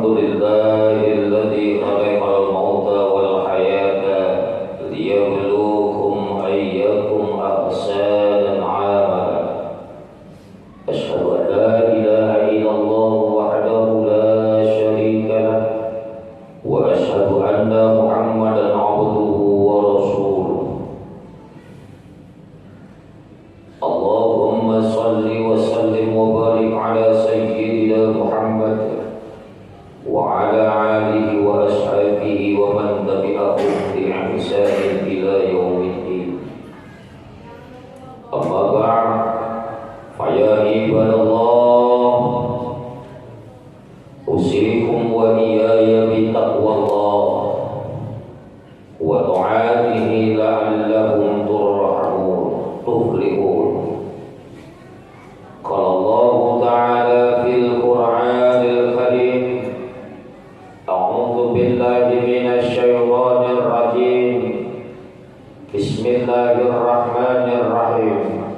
Alhamdulillahilladzi khalaqal mauta wal hayata liyabluwakum ayyukum ahsanu amala. Asyhadu an la ilaha illallah wahdahu la syarika lah wa asyhadu anna Muhammadan abduhu wa rasuluh. Allahumma salli wa sallim wa barik ala sayyidina Muhammad wa ala alihi wa ashabihi wa man tabi'ahum bi ihsanin ila yaumiddin. Amma ba'd, fa ya ibadallah, usikum wa iyaya bi taqwallah wa ta'atihi la'allakum tuflihun. Qala Allah ta'ala fil Qur'anil Karim, a'udzu billahi minasy syaithanir rajim. Bismillahirrahmanirrahim.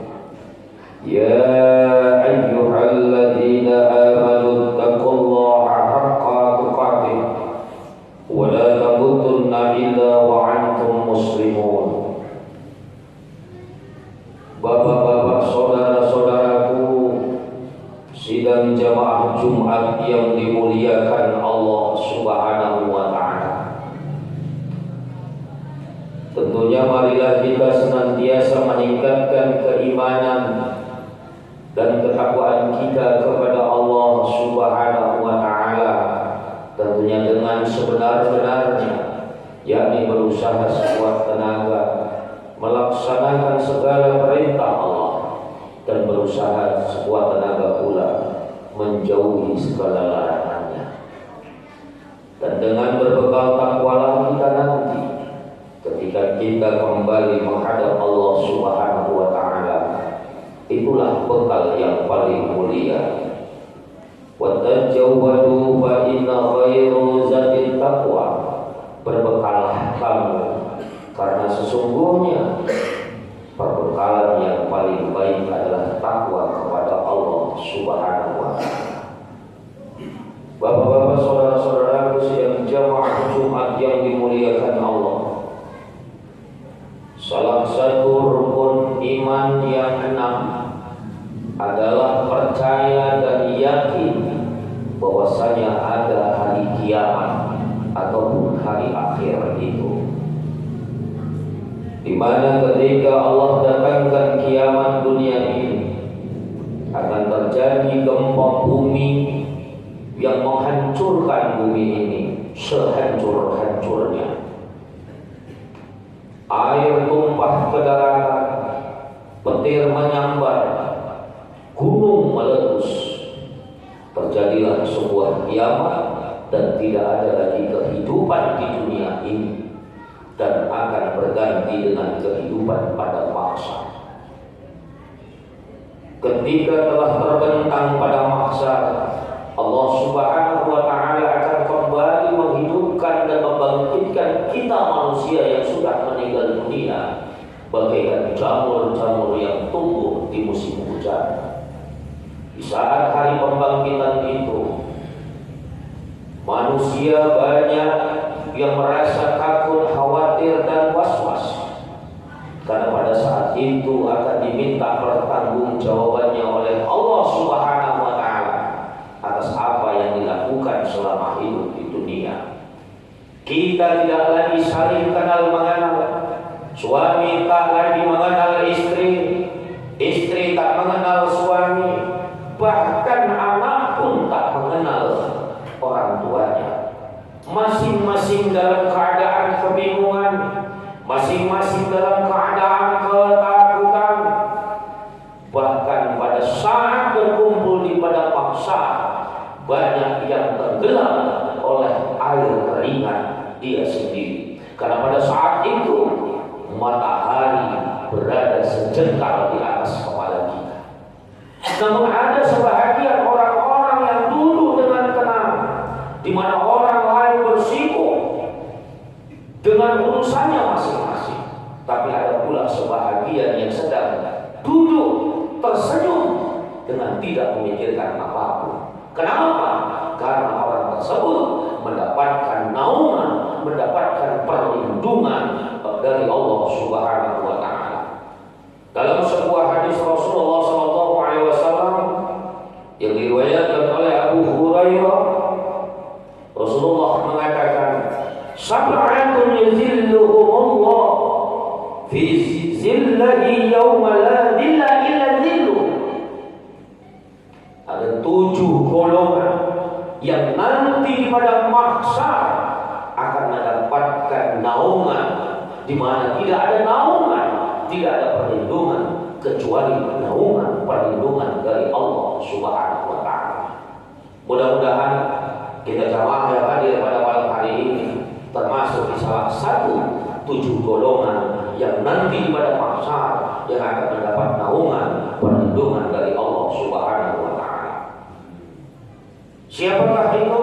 Ya ayyuhalladzina amanu taqullaha haqqa tuqatih wa la tamutunna illa wa antum muslimun. Bapak-bapak, saudara-saudaraku, sidang jamaah Jumat yang dimuliakan Allah Subhanahu wa ta'ala. Tentunya marilah kita senantiasa meningkatkan keimanan dan ketakwaan kita kepada Allah Subhanahu wa ta'ala, tentunya dengan sebenar-benarnya, yakni berusaha sekuat tenaga melaksanakan segala perintah Allah dan berusaha sekuat tenaga pula menjauhi segala larangannya. Dan dengan berbekal takwalah kita nanti ketika kita kembali menghadap Allah Subhanahu wa ta'ala, itulah bekal yang paling mulia. Wa tajawwadu fa inna khairu zadit taqwa. Berbekalah kamu, karena sesungguhnya perbekalan yang paling baik adalah takwa kepada Allah Subhanahu wa ta'ala. Bapak-bapak, saudara-saudaraku sidang jamaah Jumat yang dimuliakan Allah, salah satu rukun iman yang 6 adalah percaya dan yakin bahwasanya ada hari kiamat ataupun hari akhir itu, di mana ketika Allah datangkan kiamat dunia ini akan terjadi gempa bumi yang menghancurkan bumi ini sehancur-hancurnya. Air tumpah ke daratan, petir menyambar, gunung meletus. Terjadilah sebuah kiamat dan tidak ada lagi kehidupan di dunia ini, dan akan berganti dengan kehidupan pada mahsyar. Ketika telah terbentang pada mahsyar, Allah Subhanahu wa ta'ala akan kembali menghidupkan dan membangkitkan kita manusia yang sudah meninggal dunia bagaikan jamur-jamur yang tumbuh di musim hujan. Di saat hari pembangkitan itu, manusia banyak yang merasa takut, khawatir dan was-was, karena pada saat itu akan diminta pertanggungjawabannya oleh Allah Subhanahu wa ta'ala atas apa yang dilakukan selama hidup di dunia. Kita tidak lagi saling kenal mengenal. Suami tak lagi mengenal istri, istri tak mengenal suami, bahkan anak pun tak mengenal orang tuanya. Masing-masing dalam keadaan kebingungan, masing-masing dalam keadaan ketakutan. Bahkan pada saat berkumpul di padang mahsyar, banyak yang tenggelam oleh air keringat dia sendiri, karena pada saat itu matahari berada sejengkal di atas kepala kita. Namun ada sebahagian orang-orang yang duduk dengan tenang, di mana orang lain bersibuk dengan urusannya masing-masing, tapi ada pula sebahagian yang sedang duduk tersenyum dengan tidak memikirkan apapun. Kenapa? Karena orang tersebut mendapatkan naungan, mendapatkan perlindungan dari Allah Subhanahu wa taala. Dalam sebuah hadis Rasulullah sallallahu alaihi wasallam yang diriwayatkan oleh Abu Hurairah, Rasulullah mengatakan, "Sab'atun yuzilluhumullah fi zillahi yawma la dhilla illa dhilluh." Ada 7 golongan yang nanti pada mahsyar akan mendapatkan naungan, di mana tidak ada naungan, tidak ada perlindungan kecuali naungan perlindungan dari Allah Subhanahu wa taala. Mudah-mudahan kita jamaah yang hadir pada malam hari ini termasuk di salah satu 7 golongan yang nanti pada mahsyar yang akan mendapat naungan perlindungan dari Allah Subhanahu wa taala. Siapakah itu?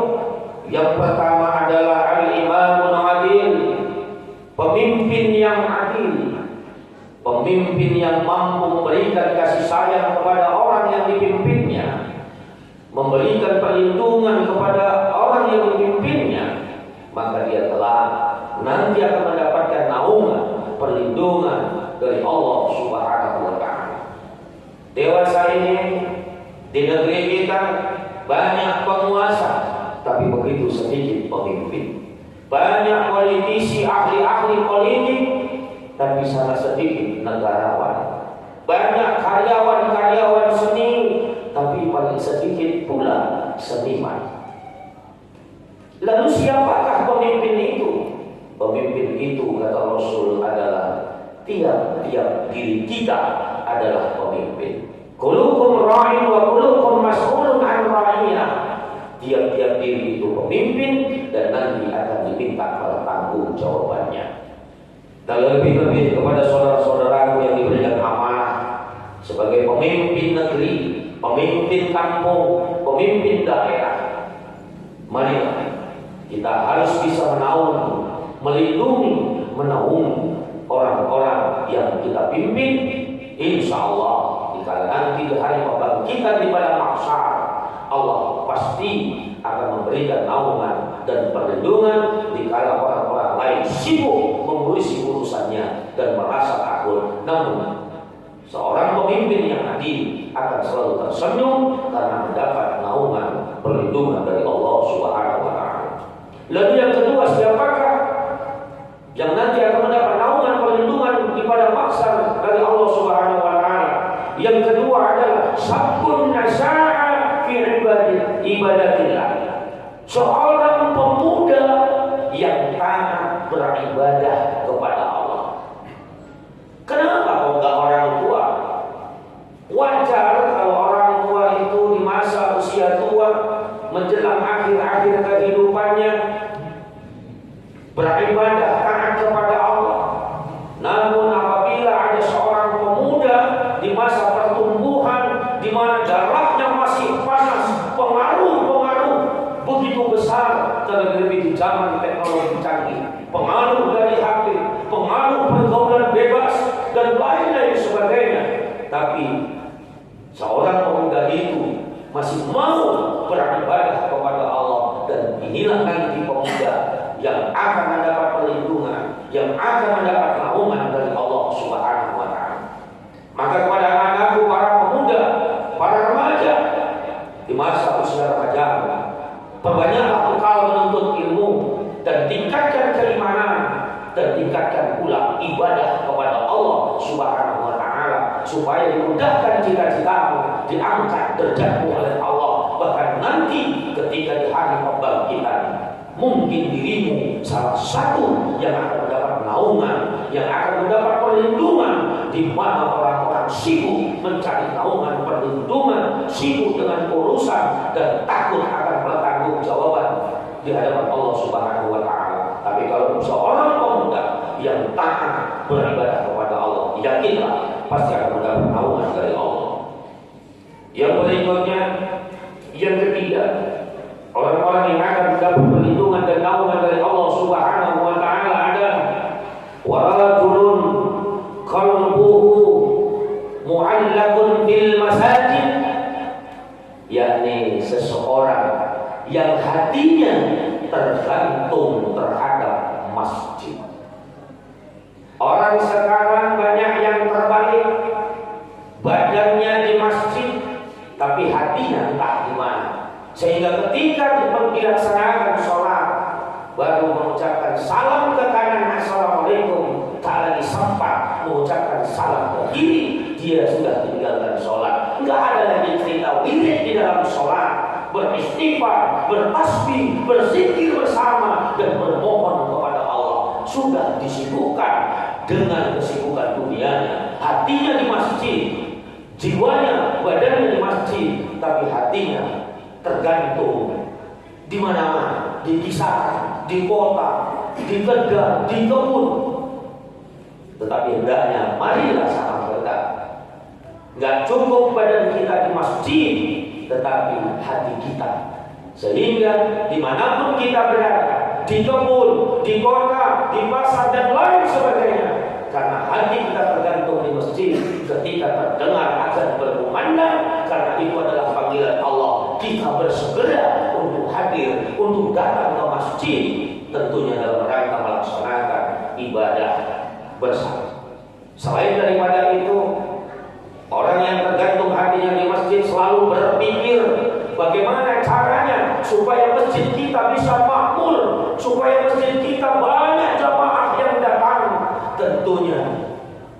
Yang pertama adalah al-imamul adil, pemimpin yang adil, pemimpin yang mampu memberikan kasih sayang kepada orang yang dipimpinnya, memberikan perlindungan kepada orang yang dipimpinnya, maka dia telah nanti akan mendapatkan naungan perlindungan dari Allah Subhanahu wa taala. Dewasa ini di negeri kita banyak penguasa, tapi begitu sedikit pemimpin. Banyak politisi, ahli-ahli politik, tapi sangat sedikit negarawan. Banyak karyawan-karyawan seni, tapi paling sedikit pula seniman. Lalu siapakah pemimpin itu? Pemimpin itu, kata Rasul, adalah tiap-tiap diri kita adalah pemimpin. Kullukum ra'in wa kullukum mas'ulun 'an ra'iyah. Tiap-tiap diri itu pemimpin dan nanti akan diminta pertanggung jawabannya. Dan lebih-lebih kepada saudara-saudaraku yang diberikan amanah sebagai pemimpin negeri, pemimpin kampung, pemimpin daerah. Marilah kita harus bisa menaungi, melindungi, menaungi orang-orang yang kita pimpin. Insya Allah jika nanti di hari pembangkitan di pada mahsyar, Allah pasti akan memberikan naungan dan perlindungan dikala orang-orang lain sibuk mengurusi urusannya dan merasa takut. Namun seorang pemimpin yang adil akan selalu tersenyum karena mendapat naungan perlindungan dari Allah Subhanahu wa taala. Lalu yang kedua, siapakah yang nanti akan mendapat naungan perlindungan kepada mahsyar dari Allah Subhanahu wa taala? Yang kedua adalah sabun nasa'a fi ibadatillah. Seorang pemuda yang taat beribadah kepada Allah. Kenapa kok enggak orang tua? Wajar kalau orang tua itu di masa usia tua menjelang akhir-akhir kehidupannya beribadah taat kepada Allah. Namun apabila ada seorang pemuda di masa pertumbuhan di mana darahnya masih panas, pengaruh begitu besar, terlebih di zaman teknologi canggih, pengaruh dari HP, pengaruh pergaulan bebas dan lain-lain sebagainya, tapi seorang pemuda itu masih mau beribadah kepada Allah, dan inilah nanti pemuda yang akan mendapat perlindungan, yang akan mendapat naungan dari Allah Subhanahu wa taala. Maka kepada anakku, para pemuda, para remaja di masa usia remaja, perbanyaklah engkau menuntut ilmu dan tingkatkan keimanan dan tingkatkan pula ibadah kepada Allah Subhanahu wa taala supaya dimudahkan cita-citamu, diangkat derajatmu oleh Allah. Bahkan nanti ketika di hari pembangkitan, mungkin dirimu salah satu yang akan mendapat naungan, yang akan mendapat perlindungan, di mana orang-orang sibuk mencari naungan perlindungan, sibuk dengan urusan dan takut akan pertanggungjawaban di hadapan Allah Subhanahu wa taala. Tapi kalau seorang pemuda yang taat beribadah kepada Allah, yakinlah pasti akan mendapat naungan dari Allah. Yang berikutnya, yang ketiga, orang-orang yang akan mendapat perlindungan dan naungan dari Allah Subhanahu wa taala adalah warajulun qalbuhu mu'allaqun bil masajid, yakni seseorang seseorang yang hatinya tergantung terhadap masjid. Orang sekarang banyak yang terbalik, badannya di masjid tapi hatinya entah di mana, sehingga ketika dilaksanakan sholat baru mengucapkan salam ke kanan, assalamualaikum, tak lagi sempat mengucapkan salam ke kiri, dia sudah meninggalkan sholat. Enggak ada lagi cerita wirid di dalam sholat, beristighfar, bertasbih, berzikir bersama dan bermohon kepada Allah. Sudah disibukkan dengan kesibukan dunianya, hatinya di masjid, jiwanya, badannya di masjid, tapi hatinya tergantung di mana-mana, di kisaran, di kota, di tegal, di kebun. Tetapi hendaknya marilah sama kita. Gak cukup badan kita di masjid, tetapi hati kita. Sehingga dimanapun kita berada, di kebun, di kota, di pasar dan lain sebagainya, karena hati kita tergantung di masjid, ketika terdengar azan berkumandang, karena itu adalah panggilan Allah, kita bersegera untuk hadir, untuk datang ke masjid, tentunya dalam rangka melaksanakan ibadah bersama. Selain daripada itu, orang yang tergantung hatinya di masjid selalu berpikir bagaimana caranya supaya masjid kita bisa makmur, supaya masjid kita banyak jamaah yang datang. Tentunya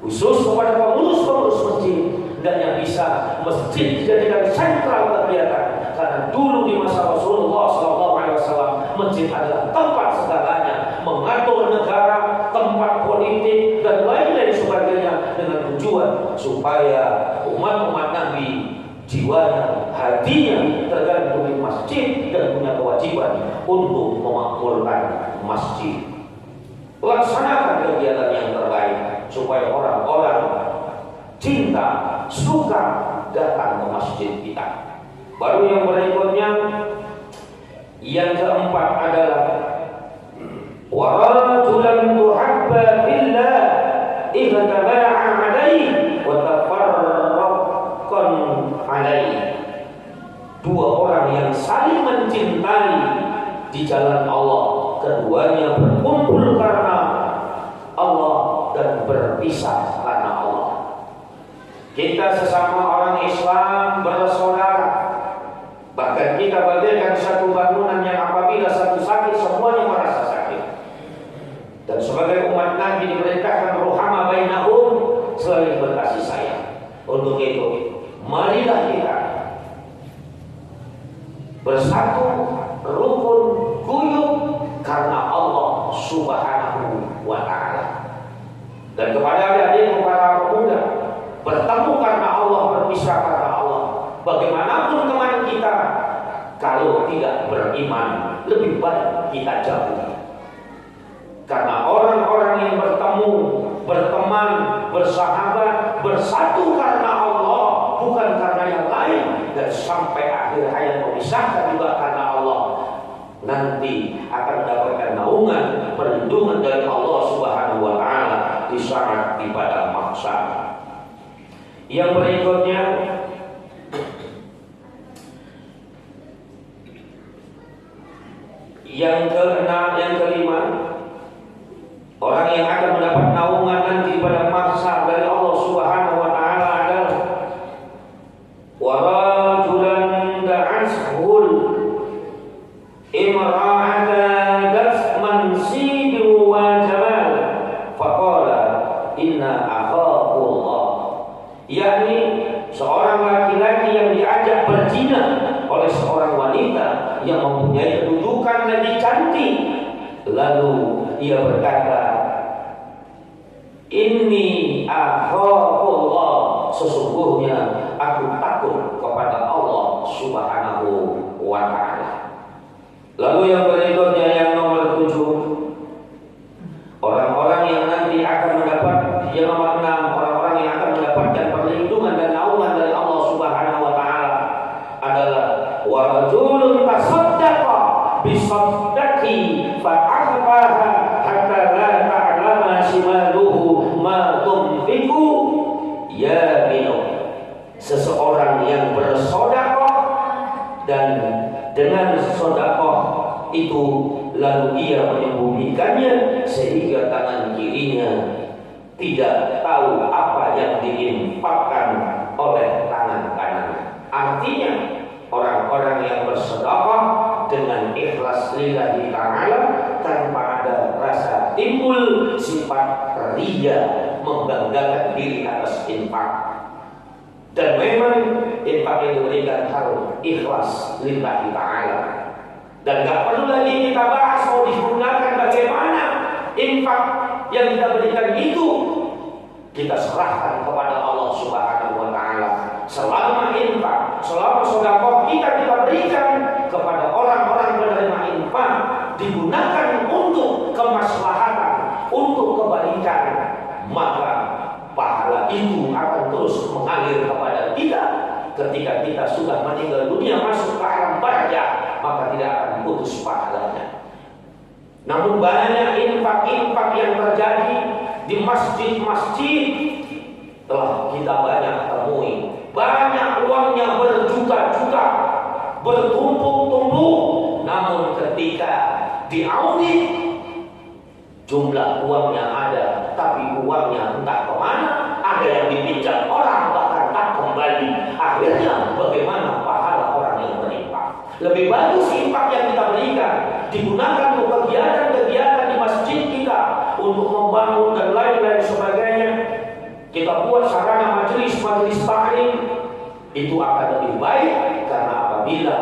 khusus kepada pengurus-pengurus masjid, hendaknya bisa masjid dijadikan sentral kegiatan. Karena dulu di masa Rasulullah SAW, masjid adalah tempat segalanya, mengatur negara, tempat politik dan lain-lain sebagainya, dengan tujuan supaya umat-umat Nabi jiwanya, hatinya tergantung di masjid dan punya kewajiban untuk memakmurkan masjid. Laksanakan kegiatan yang terbaik supaya orang-orang cinta, suka datang ke masjid kita. Baru yang berikutnya, yang keempat adalah warajulan tuhabba billah idza taba'a alaihi wa tafarraqan alaihi. Dua orang yang saling mencintai di jalan Allah, keduanya berkumpul karena Allah dan berpisah karena Allah. Kita sesama orang Islam bersaudara, bahkan kita bagaikan satu bangunan yang apabila satu sakit semuanya merasa sakit. Dan sebagai umat Nabi diperintahkan ruhama bainahum, selalu berkasih sayang. Untuk itu, marilah kita bersatu, rukun, guyup karena Allah Subhanahu wa Ta'ala. Dan kepada adik-adik, para pemuda, bertemu karena Allah, berpisah karena Allah. Bagaimanapun teman kita, kalau tidak beriman, lebih baik kita jauh. Karena orang-orang yang bertemu, berteman, bersahabat, bersatu karena Allah, bukan karena yang lain, dan sampai akhir hayat memisahkan juga karena Allah, nanti akan mendapatkan naungan, perlindungan dari Allah Subhanahu wa Ta'ala di saat di padang mahsyar. Yang berikutnya, yang keenam, yang kelima, orang yang akan mendapat naungan nanti pada mahsyar dari Allah Subhanahu wa Ta'ala adalah warajulan da'ashul imra'ata dasman sidu wa jamal faqala inna akhafullah. Yakni seorang laki-laki yang diajak berzina oleh seorang wanita yang mempunyai kedudukan lebih cantik, lalu ia berkata, inni akhafullah, sesungguhnya aku takut kepada Allah Subhanahu wa Ta'ala. Lalu yang berikutnya, yang nomor 7, orang-orang yang nanti akan mendapat, yang nomor 6, orang-orang yang akan mendapatkan perlindungan dan naungan dari Allah Subhanahu wa Ta'ala adalah warajulun tasaddaqa bisaddaqi fa'akhfaha hatta la ta'lama shimaluhu ma tunfiqu yaminu. Seseorang yang bersedekah dan dengan sedekah itu, lalu ia menyembunyikannya sehingga tangan kirinya tidak tahu apa yang diinfakkan oleh tangan kanannya. Artinya orang-orang yang bersedekah dengan ikhlas lillahi ta'ala tanpa ada rasa timbul sifat riya, membanggakan diri atas infak. Dan memang infak yang diberikan harus ikhlas lillahi ta'ala. Dan gak perlu lagi kita bahas mau digunakan bagaimana infak yang kita berikan itu. Kita serahkan kepada Allah Subhanahu wa ta'ala. Selama infak, selama sedekah kita berikan kepada orang-orang penerima infak, digunakan untuk kemaslahatan, untuk kebaikan, maka pahala itu akan terus mengalir kepada kita. Ketika kita sudah meninggal dunia masuk ke alam barzakh, maka tidak akan putus pahalanya. Namun banyak infak-infak yang terjadi di masjid-masjid telah kita banyak temui. Banyak uangnya berjuta-juta, bertumpuk-tumpuk, namun ketika diaudit jumlah uangnya ada, tapi uangnya entah kemana. Ada yang dipinjam orang bahkan tak kembali. Akhirnya bagaimana pahala orang yang berinfak? Lebih bagus infak yang kita berikan digunakan untuk kegiatan-kegiatan di masjid kita, untuk membangun dan lain-lain sebagainya. Kita buat sarana majelis-majelis taklim, itu akan lebih baik. Karena apabila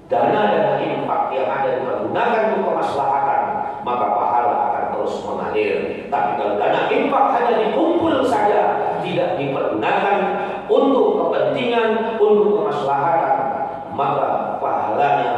dana infak yang ada digunakan untuk kemaslahatan, maka pahala akan terus mengalir. Tapi kalau dana infak hanya dikumpul saja, tidak dipergunakan untuk kepentingan, untuk kemaslahatan, maka pahalanya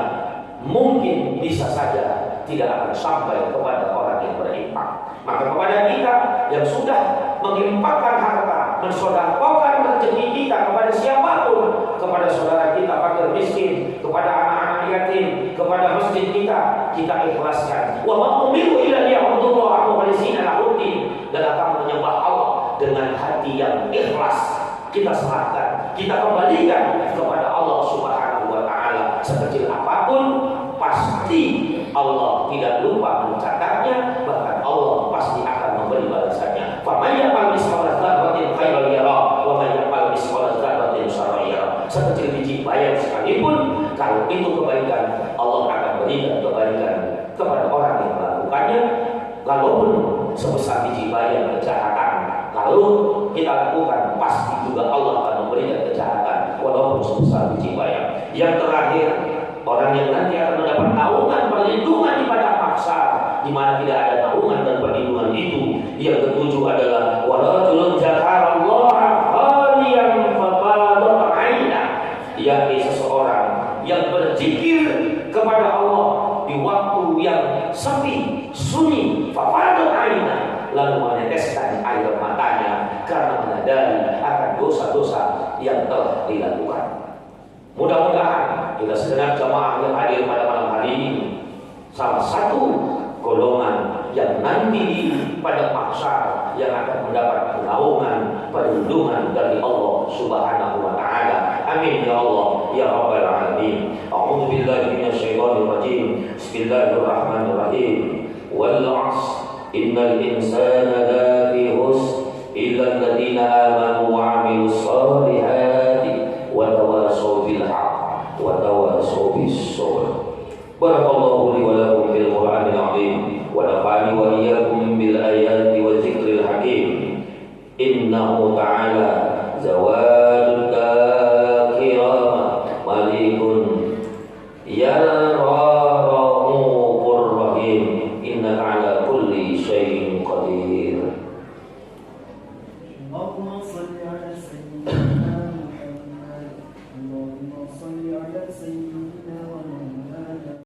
mungkin bisa saja tidak akan sampai kepada orang yang berinfak. Maka kepada kita yang sudah menginfakkan harta, mensedekahkan rezeki kita kepada siapapun, kepada saudara kita fakir miskin, kepada anak-anak yatim, kepada masjid kita ikhlaskan. Wa ma umiru illa liya'budullaha mukhlishina lahu-d-din, dan akan menyembah Allah dengan hati yang ikhlas. Kita serahkan, kita kembalikan kepada Allah Subhanahu wa ta'ala. Sekecil apapun, pasti Allah tidak lupa mencatatnya, bahkan Allah pasti akan memberi balasannya. Faman ya'mal mithqala dzarratin khairan yarah wa man ya'mal mithqala dzarratin syarran yarah. Sekecil biji bayam sekalipun, kalau itu kebaikan, Allah akan berikan kebaikan kepada orang yang melakukannya. Walaupun sebesar biji bayam kejahatan, kalau kita lakukan, pasti juga Allah akan memberikan kejahatan walaupun sebesar biji bayam. Yang terakhir, orang yang nanti akan mendapat naungan perlindungan di padang mahsyar, di mana tidak ada naungan dan perlindungan itu. Yang ketujuh adalah warajulun dzakarallaha khaliyan fafadat 'ainah, yakni seseorang yang berzikir kepada Allah di waktu yang sepi, sunyi, fafadat 'ainah, lalu meneteskan air matanya karena menyadari akan dosa-dosa yang telah dilakukan. Mudah-mudahan kita segenap jamaah yang hadir pada malam hari ini salah satu golongan yang nanti pada mahsyar yang akan mendapat naungan perlindungan dari Allah Subhanahu wa ta'ala. Amin ya Allah ya rabbal alamin. A'udzu billahi minasyaitonir rajim. Bismillahirrahmanirrahim. Wal 'asr innal insana lafi khusr illa alladziina aamanu wa 'amilus shalihati wa tawassaw bil haqq wa tawassaw bis sabr. Barakallahu li wa lakum fil Qur'anil 'azim wa nafa'ani wa iyyakum bil ayati wa dzikril hakim. Innahu ta'ala zawadud kiramah malikun ya rahmanur rahim. Inna ta'ala